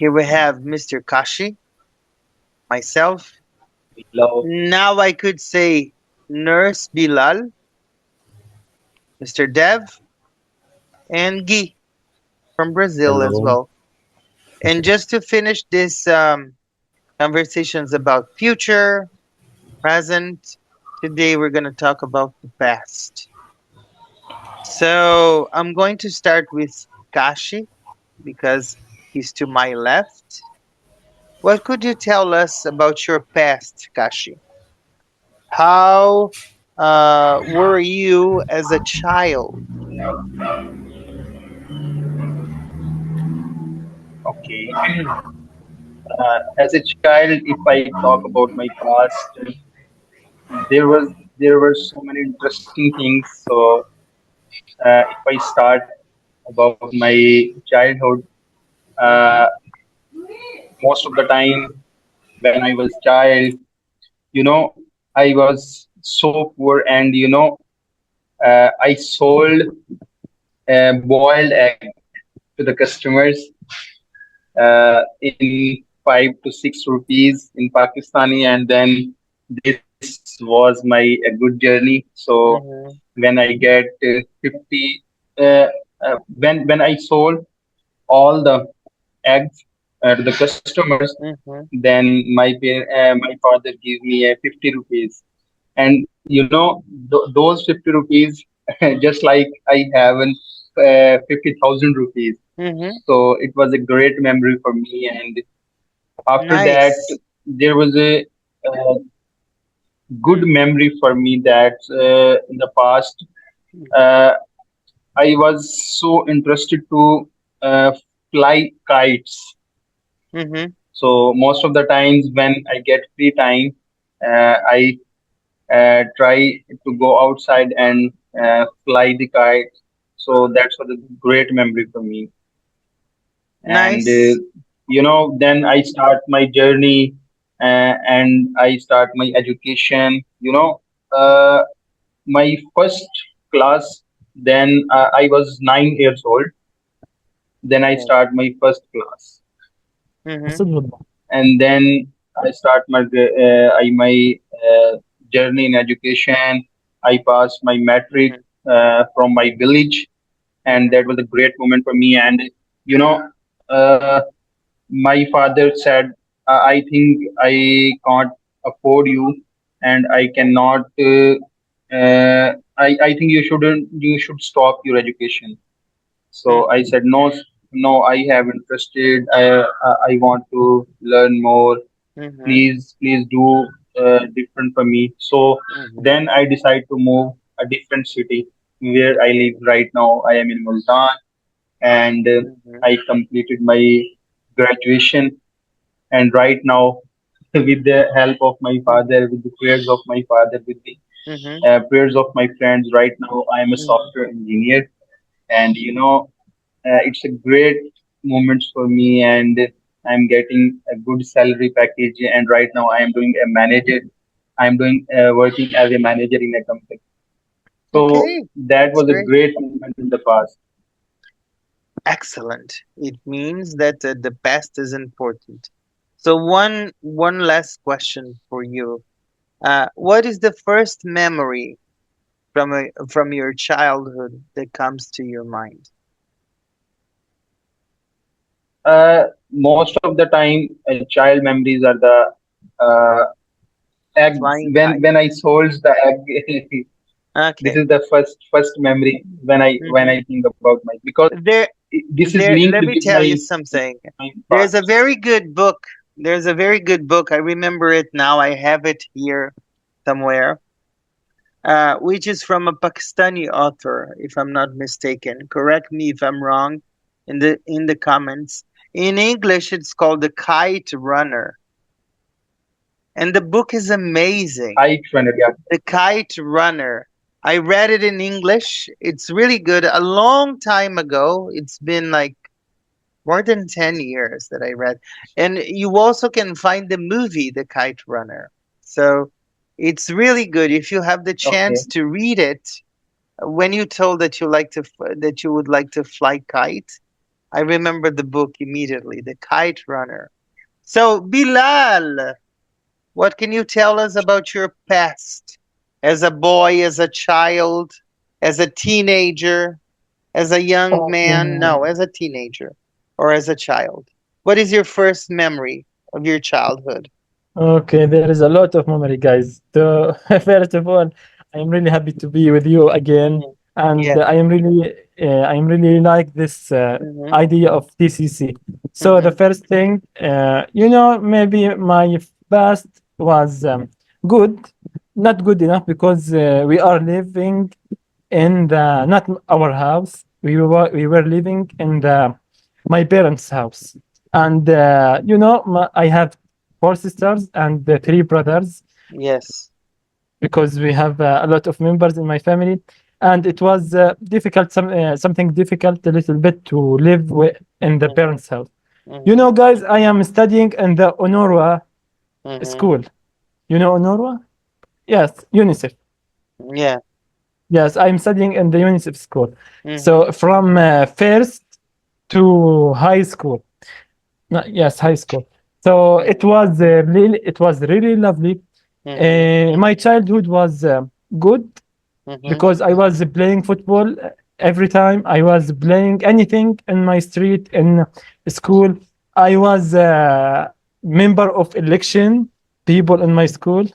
Here we have Mr. Kashi, myself. Hello. Now I could say Nurse Bilal, Mr. Dev, and Guy from Brazil as Hello. well. And just to finish this conversations about future, present, today we're going to talk about the past. So I'm going to start with Kashi because he's to my left. What could you tell us about your past, Kashi? How were you as a child? Okay. As a child, if I talk about my past, there were so many interesting things. So if I start about my childhood, uh, most of the time when I was child, you know, I was so poor, and I sold boiled egg to the customers in 5 to 6 rupees in Pakistani, and then this was my a good journey. So Mm-hmm, when I get 50, when I sold all the eggs to the customers, mm-hmm. then my father gave me a 50 rupees, and those 50 rupees just like I have an 50,000 rupees. Mm-hmm. So it was a great memory for me, and after that Nice. there was a uh, good memory for me that in the past uh, I was so interested to uh, fly kites. Mm-hmm. So most of the times when I get free time, I try to go outside and fly the kite. So that's was a great memory for me. And Nice. then I start my journey, and I start my education. Uh, my first class, then I was 9 years old. Then I Oh. start my first class, Mm-hmm. and then I start my journey in education. I passed my metric Mm-hmm. from my village, and Mm-hmm. that was a great moment for me. And you know uh, my father said, I think I can't afford you, and I cannot I think you should stop your education. So I said, no, no, I have interested. I want to learn more. Mm-hmm. Please do different for me. So Mm-hmm. then I decide to move a different city where I live right now. I am in Multan, and Mm-hmm. I completed my graduation. And right now, with the help of my father, with the prayers of my father, with the Mm-hmm. prayers of my friends, right now I am a Mm-hmm. software engineer, and it's a great moment for me, and I'm getting a good salary package, and right now I am doing a manager. I'm doing working as a manager in a company. So Okay. that That's was a great. great moment in the past. Excellent. It means that the past is important. So one last question for you. What is the first memory from your childhood that comes to your mind? Most of the time, child memories are the uh, eggs. Flying When kite. I sold the egg, this Okay. is the first memory when Hmm. I think about my, because There, this is there. linked Let me with tell you something. my There's a past. very good book. There's a very good book. I remember it now. I have it here somewhere. Which is from a Pakistani author, if I'm not mistaken. Correct me if I'm wrong in the comments. In English, it's called The Kite Runner, and the book is amazing. I trended, yeah. The Kite Runner. I read it in English. It's really good. A long time ago. It's been like more than 10 years that I read. And you also can find the movie, The Kite Runner. So it's really good. If you have the chance Okay. to read it, when you told that you would like to fly kite, I remember the book immediately, The Kite Runner. So, Bilal, what can you tell us about your past? As a boy, as a child, as a teenager, as a young man? Okay. No, as a teenager or as a child. What is your first memory of your childhood? Okay, there is a lot of memory, guys. So, first of all, I'm really happy to be with you again, Hmm. and Yeah. I am really like this Hmm. idea of TCC. So the Hmm. first thing, maybe my past was good, not good enough because we are living in the not our house. We were living in the my parents' house, and I have four sisters and three brothers Yes. because we have a lot of members in my family, and it was difficult, something difficult a little bit to live in the Hmm. parents' house. Hmm. Guys, I am studying in the Honorwa Hmm. school. You know Honorwa? Yes, UNICEF. Yeah. Yes, I'm studying in the UNICEF school. Hmm. So from first to high school. No, yes, high school. So Hmm. it was really lovely. Hmm. My childhood was good Hmm. because I was playing football every time. I was playing anything in my street in school. I was a member of election people in my school.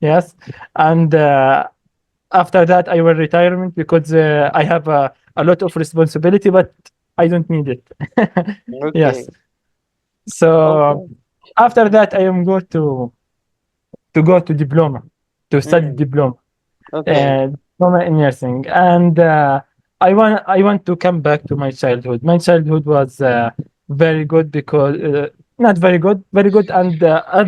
Yes, and after that I will retirement because I have a lot of responsibility, but I don't need it. Yes. Okay. So Okay. after that, I am going to go to diploma to study Mm. diploma, Okay. diploma in nursing, and I want to come back to my childhood. My childhood was very good because not very good, and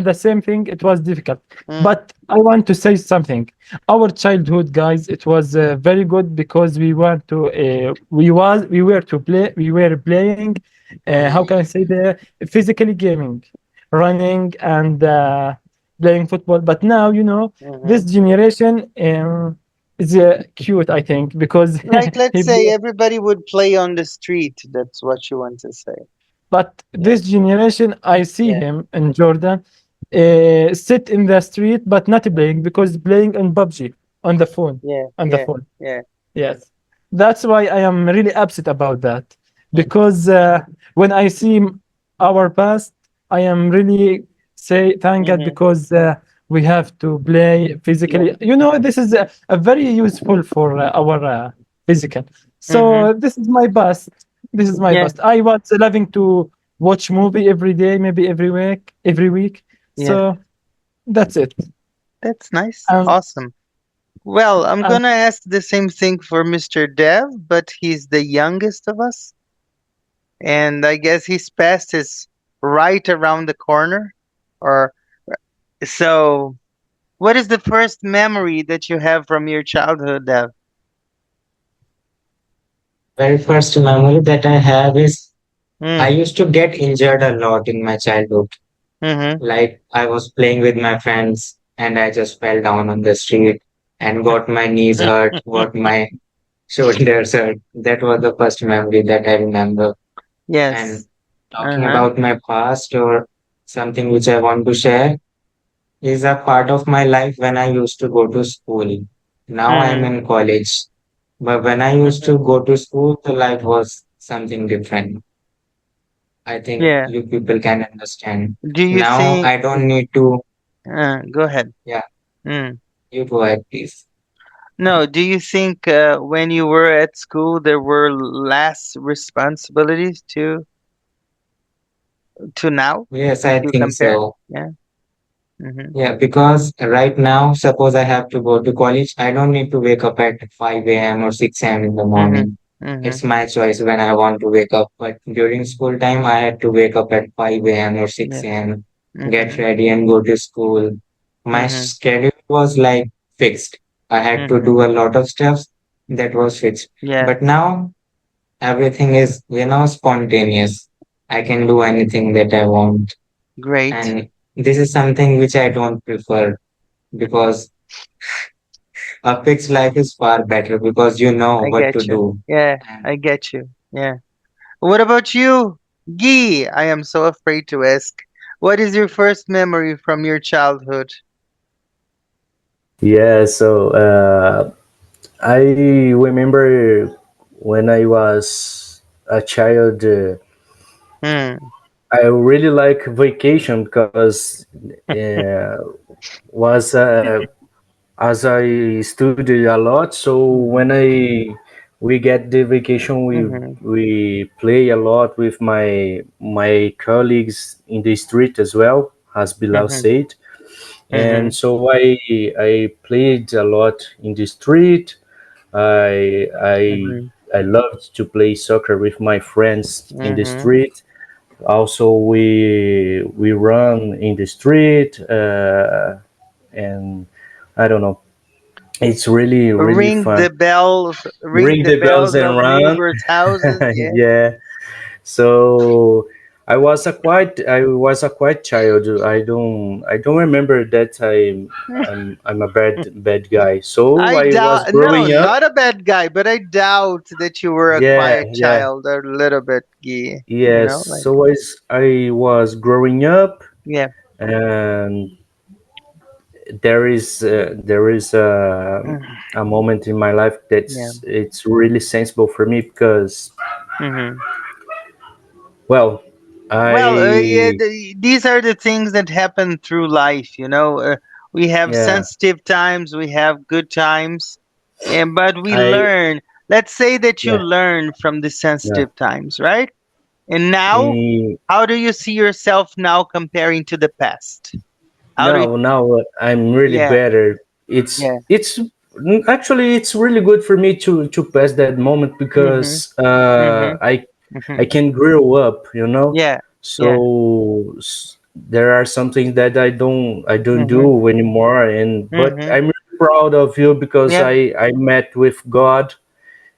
the same thing. It was difficult, Mm. but I want to say something. Our childhood, guys, it was very good because we were to play. We were playing. How Mhm. can I say the physically gaming, running and playing football. But now, this Mhm. generation is cute, I think, because Like, let's he say play, everybody would play on the street. That's what you want to say. but Yeah. this generation, I see Yeah. him in Jordan sit in the street, but not playing because playing on PUBG on the phone, Yeah. on the Yeah. phone. Yeah. Yes, that's why I am really upset about that Mhm. because when I see our past, I am really say thank God Mhm. because we have to play Yeah. physically. This is a very useful for our physical. Mhm. So this is my past. This is my Yeah. past. I was loving to watch movie every day, maybe every week, every week. Yeah. So that's it. That's nice. Um, Awesome. Well, I'm and gonna ask the same thing for Mr. Dev, but he's the youngest of us, and I guess he's past his right around the corner. Or so. What is the first memory that you have from your childhood, Dev? Very first memory that I have is I Mm. used to get injured a lot in my childhood. Mhm. Like I was playing with my friends and I just fell down on the street and got my knees hurt, got my shoulders hurt. That was the first memory that I remember. And Yes. talking Uh-huh. about my past or something which I want to share is a part of my life when I used to go to school. Now I'm Mhm. in college. But when I used to Mhm. go to school, the life was something different. I think Yeah. you people can understand. Do you Now think? I don't need to, Go ahead. yeah, Mm. you go ahead, please. No. Do you think when you were at school there were less responsibilities to now, Yes, if I you think compare? so. Yeah. Mhm. Yeah, because right now, suppose I have to go to college, I don't need to wake up at 5 a.m. or 6 a.m. in the Mhm. morning. Mhm. It's my choice when I want to wake up. But during school time, I had to wake up at 5 a.m. or 6 Yeah. a.m., get Mhm. ready and go to school. My Mhm. schedule was like fixed. I had to Mhm. do a lot of stuff that was fixed. Yeah. But now everything is, spontaneous. I can do anything that I want. Great. And this is something which I don't prefer because a fixed life is far better because you know I what to get you. do. Yeah. And I get you. Yeah. What about you, Guy? I am so afraid to ask. What is your first memory from your childhood? Yeah, so I remember when I was a child, Hmm. I really like vacation because was as I studied a lot. So when Mhm. I we get the vacation, Mhm. we play a lot with my colleagues in the street as well, as Bilal Mhm. said. And Mhm. so I played a lot in the street. I Mhm. I loved to play soccer with my friends in the Mhm. street. Also, we run in the street, and I don't know. It's really fun. Ring Ring the the bells bells and of run. neighbors' houses. Yeah. Yeah. So I was a quiet child. I don't remember that I'm a bad guy. So I I was doubt, no, growing up. not a bad guy, but I doubt that you were a Yeah, quiet yeah, child a little bit, Guy. yes. Like, So I was growing up, yeah. and there is a moment in my life Yeah. it's really sensible for me because, Hmm. well, Well, yeah, I these are the things that happen through life, we have yeah sensitive times, we have good times, and but we I learn. Let's say that you yeah learn from the yeah sensitive times, right? And now, Eh, how do you see yourself now comparing to the past? How do you, now I'm really yeah, better. it's yeah. it's actually it's really good for me to pass that moment Mhm. because Mhm. I Mhm. can grow up, Yeah. Yeah. so there are some things that I don't Mhm. do anymore, and but Mhm. I'm really proud of you because Yeah. I met with God,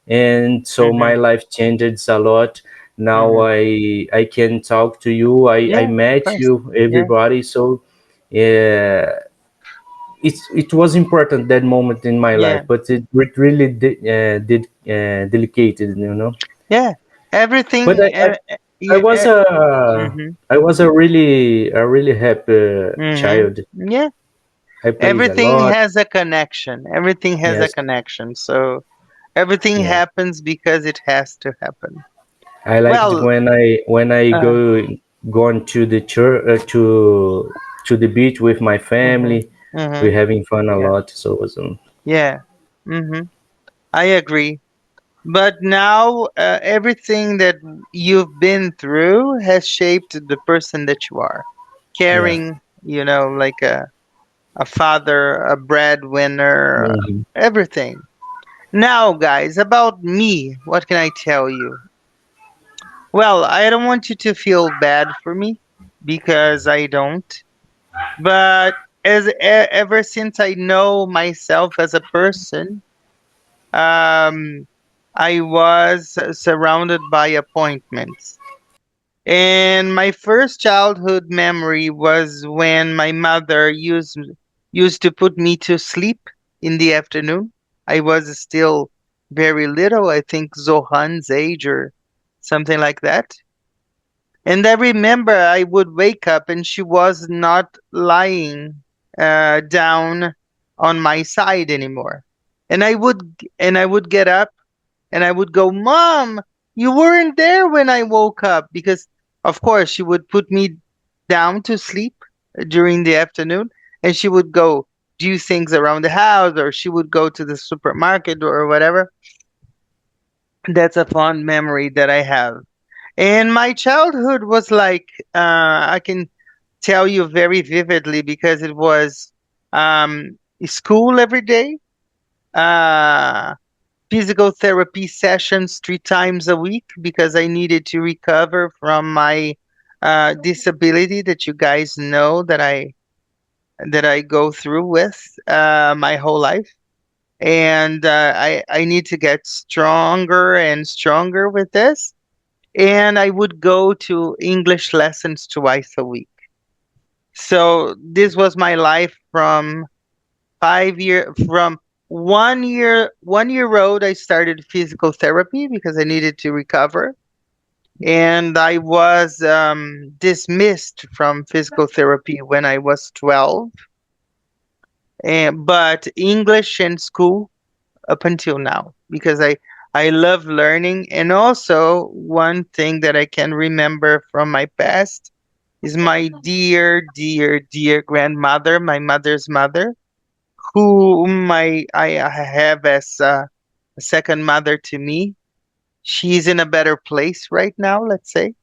and so my Mhm. life changed a lot. Now Mhm. I can talk to you. I Yeah, of met course. you, Yeah. everybody. So yeah, it was important that moment in my life, Yeah. but it really did delicated. Yeah. But Everything I yeah. was a Mhm. I was a really happy Mhm. child. Yeah. I played a Everything lot. has a connection. Everything has a Yes, connection. So everything yeah. happens because it has to happen. I liked Well, when I uh, gone to the church to the beach with my mhm. family. We're Mhm. having fun a Yeah. lot. So it was Yeah. Mhm. I agree. But now, everything that you've been through has shaped the person that you are. yeah. Caring, like a father, a breadwinner, Mhm. everything. Now, guys, about me, what can I tell you? Well, I don't want you to feel bad for me because I don't. But ever since I know myself as a person, um, I was surrounded by appointments. And my first childhood memory was when my mother used to put me to sleep in the afternoon. I was still very little, I think Zohan's age or something like that. And I remember I would wake up and she was not lying down on my side anymore. And I would get up and I would go, "Mom, you weren't there when I woke up." Because, of course, she would put me down to sleep during the afternoon and she would go do things around the house or she would go to the supermarket or whatever. That's a fond memory that I have. And my childhood was like, I can tell you very vividly because it was school every day. Uh, Physical therapy sessions 3 times a week because I needed to recover from my disability that you guys know that I go through with my whole life, and I need to get stronger and stronger with this. And I would go to English lessons twice a week. So this was my life from 5 year from 1 year old. I started physical therapy because I needed to recover. and I was dismissed from physical therapy when I was 12. And but English in school up until now, because I love learning. And also one thing that I can remember from my past is my dear, dear, dear grandmother, my mother's mother, whom I have as a second mother to me. She's in a better place right now, let's say.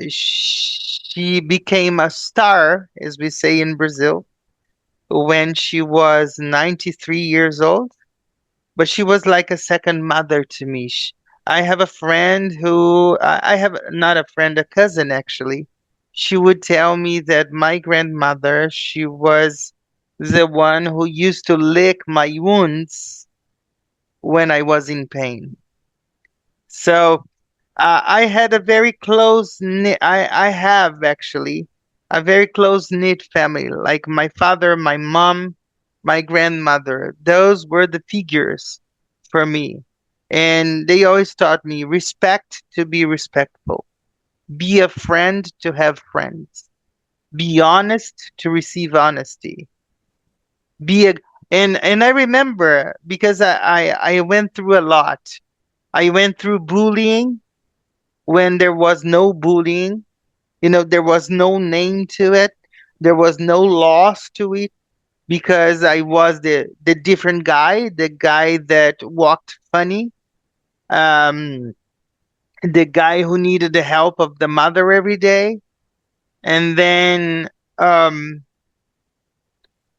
She became a star, as we say in Brazil, when she was 93 years old. But she was like a second mother to me. I have a friend who, I have not a friend, a cousin actually. She would tell me that my grandmother, she was the one who used to lick my wounds when I was in pain. So I had a very close knit. I have actually a very close knit family. Like my father, my mom, my grandmother. Those were the figures for me, and they always taught me respect to be respectful, be a friend to have friends, be honest to receive honesty, be a and I remember because I went through a lot. I went through bullying when there was no bullying. There was no name to it. There was no loss to it because I was the different guy, the guy that walked funny, um, the guy who needed the help of the mother every day. And then um,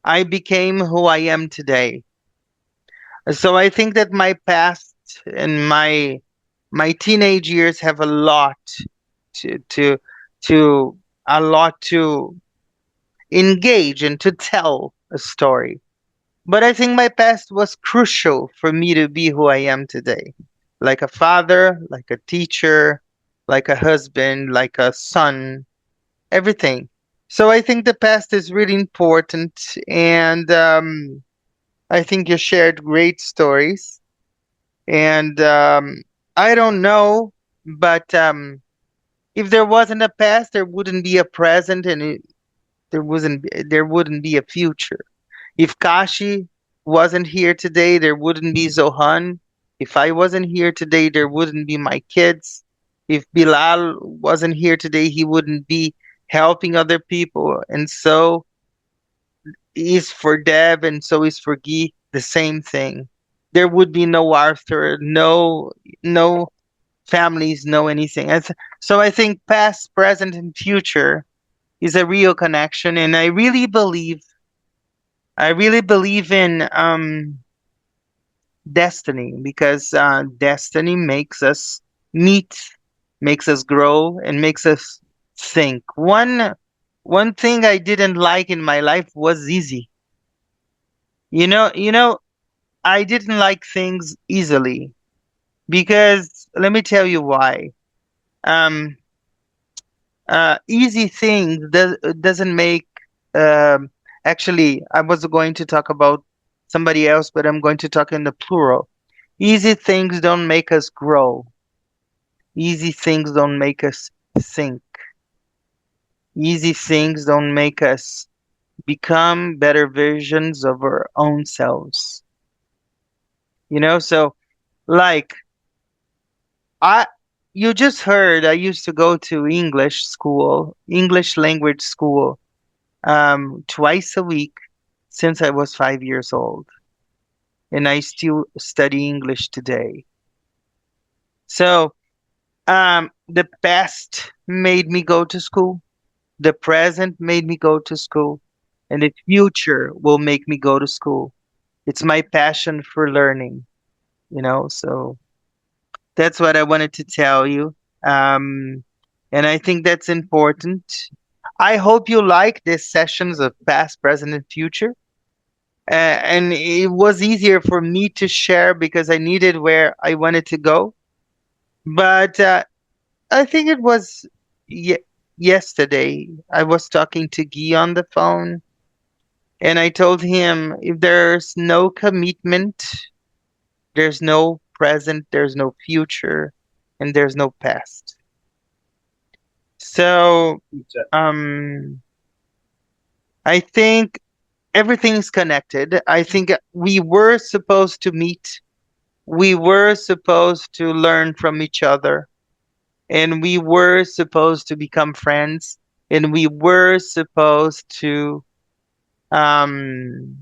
I became who I am today. So I think that my past and my teenage years have a lot to to to a lot to engage and to tell a story. But I think my past was crucial for me to be who I am today. Like a father, like a teacher, like a husband, like a son, everything. So I think the past is really important. And I think you shared great stories. And I don't know, but if there wasn't a past, there wouldn't be a present, and there wouldn't be a future. If Kashi wasn't here today, there wouldn't be Zohan. If I wasn't here today, there wouldn't be my kids. If Bilal wasn't here today, he wouldn't be helping other people. And so is for Deb, and so is for Guy, the same thing. There would be no Arthur, no families, no anything. So I think past, present, and future is a real connection, and I really believe in destiny, because destiny makes us meet, makes us grow, and makes us think. One thing I didn't like in my life was easy. You know, I didn't like things easily, because let me tell you why. Um, Easy things doesn't make. Um, Actually, I was going to talk about somebody else, but I'm going to talk in the plural. Easy things don't make us grow. Easy things don't make us think. Easy things don't make us become better versions of our own selves. So like I you just heard I used to go to English school, English language school, twice a week since I was 5 years old, and I still study English today. So the past made me go to school. The present made me go to school, and the future will make me go to school. It's my passion for learning. So that's what I wanted to tell you. Um, and I think that's important. I hope you like these sessions of past, present, and future. And it was easier for me to share because I needed where I wanted to go. But I think it was ye- yesterday. I was talking to Guy on the phone, and I told him if there's no commitment, there's no present, there's no future. and there's no past. So Exactly. I think everything's connected. I think we were supposed to meet. We were supposed to learn from each other, and we were supposed to become friends, and we were supposed to um,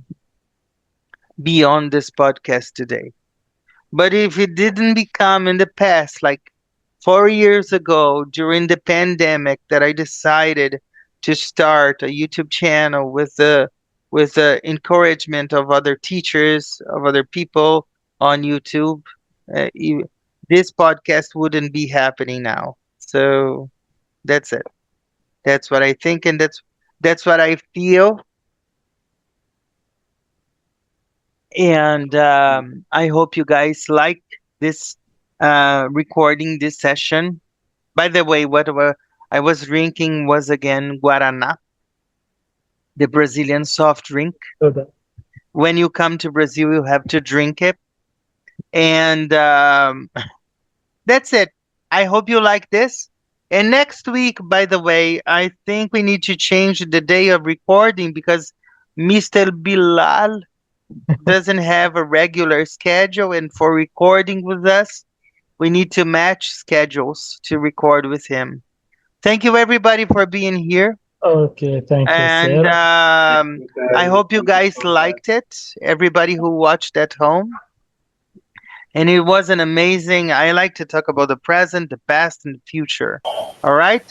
be on this podcast today. But if it didn't become in the past, like 4 years ago during the pandemic, that I decided to start a YouTube channel with the encouragement of other teachers, of other people on YouTube, this podcast wouldn't be happening now. So that's it. That's what I think, and that's what I feel. And I hope you guys like this recording, this session. By the way, I was drinking was again Guaraná, the Brazilian soft drink. So that When you come to Brazil, you have to drink it. And that's it. I hope you like this. And next week, by the way, I think we need to change the day of recording because Mr. Bilal doesn't have a regular schedule. And for recording with us, we need to match schedules to record with him. Thank you, everybody, for being here. okay, thank you, And sir. I hope you Thank you guys so much. liked it, everybody who watched at home. And it was an amazing. I like to talk about the present, the past, and the future. All right.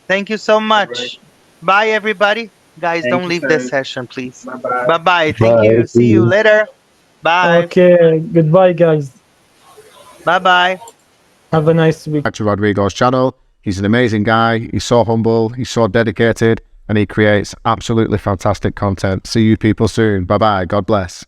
Thank you so All right. much. Bye, everybody. Guys, Thank don't you, leave the sir. session, please. Bye bye. Bye bye. Thank Bye. you. See See you you. later. Bye. Okay, goodbye, guys. Bye bye. Have a nice week. To Rodrigo's channel. He's an amazing guy. He's so humble. He's so dedicated, and he creates absolutely fantastic content. See you people soon. Bye bye. God bless.